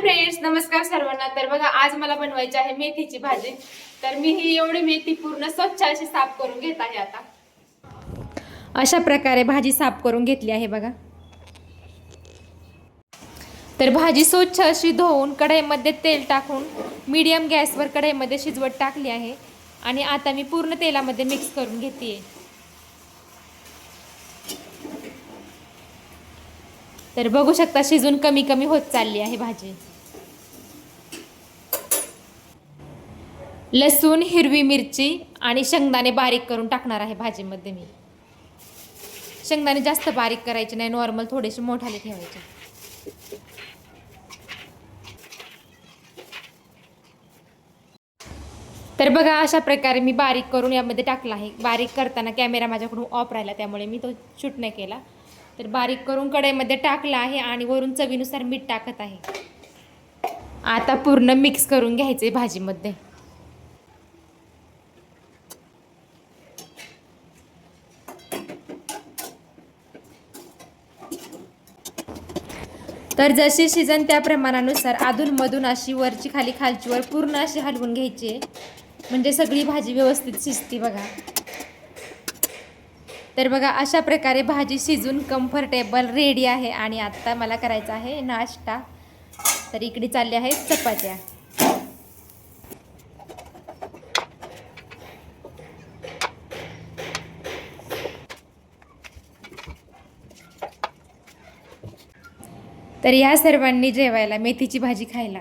Friends, नमस्कार सर्वांना। तर बघा, आज मला बनवायची आहे मेथीची भाजी। तर मी ही एवढी मेथी पूर्ण स्वच्छ अशी साफ करून घेत आहे। आता अशा प्रकारे भाजी साफ करून घेतली आहे बघा। तर भाजी स्वच्छ अशी धुवून कढईमध्ये तेल टाकून मीडियम गॅसवर कढईमध्ये शिजवत टाकली आहे आणि आता मी पूर्ण तेलामध्ये मिक्स करून घेते। तर बघू शकता, शिजून कमी कमी होत चालली आहे भाजी। लसूण, हिरवी मिरची आणि शेंगदाणे बारीक करून टाकणार आहे भाजीमध्ये मी। शेंगदाणे जास्त बारीक करायचे नाही, नॉर्मल थोडेसे मोठाले ठेवायचे। तर बघा, अशा प्रकारे मी बारीक करून यामध्ये टाकला आहे। बारीक करताना कॅमेरा माझ्याकडून ऑफ राहिला, त्यामुळे मी तो शूट नाही केला। तर बारीक करून कढईमध्ये टाकला आहे आणि वरून चवीनुसार मीठ टाकत आहे। आता पूर्ण मिक्स करून घ्यायचे भाजीमध्ये। तर जशी शिजन त्या प्रमाणानुसार अधूनमधून अशी वरची खाली खालची वर पूर्ण अशी हलवून घ्यायची, म्हणजे सगळी भाजी व्यवस्थित शिजते बघा। तर बघा, अशा प्रकारे भाजी शिजून कम्फर्टेबल रेडी आहे। आणि आता मला करायचा आहे नाश्ता। तर इकडे चालले आहेत चपात्या। तर या सर्वांनी जेवायला मेथीची भाजी खायला।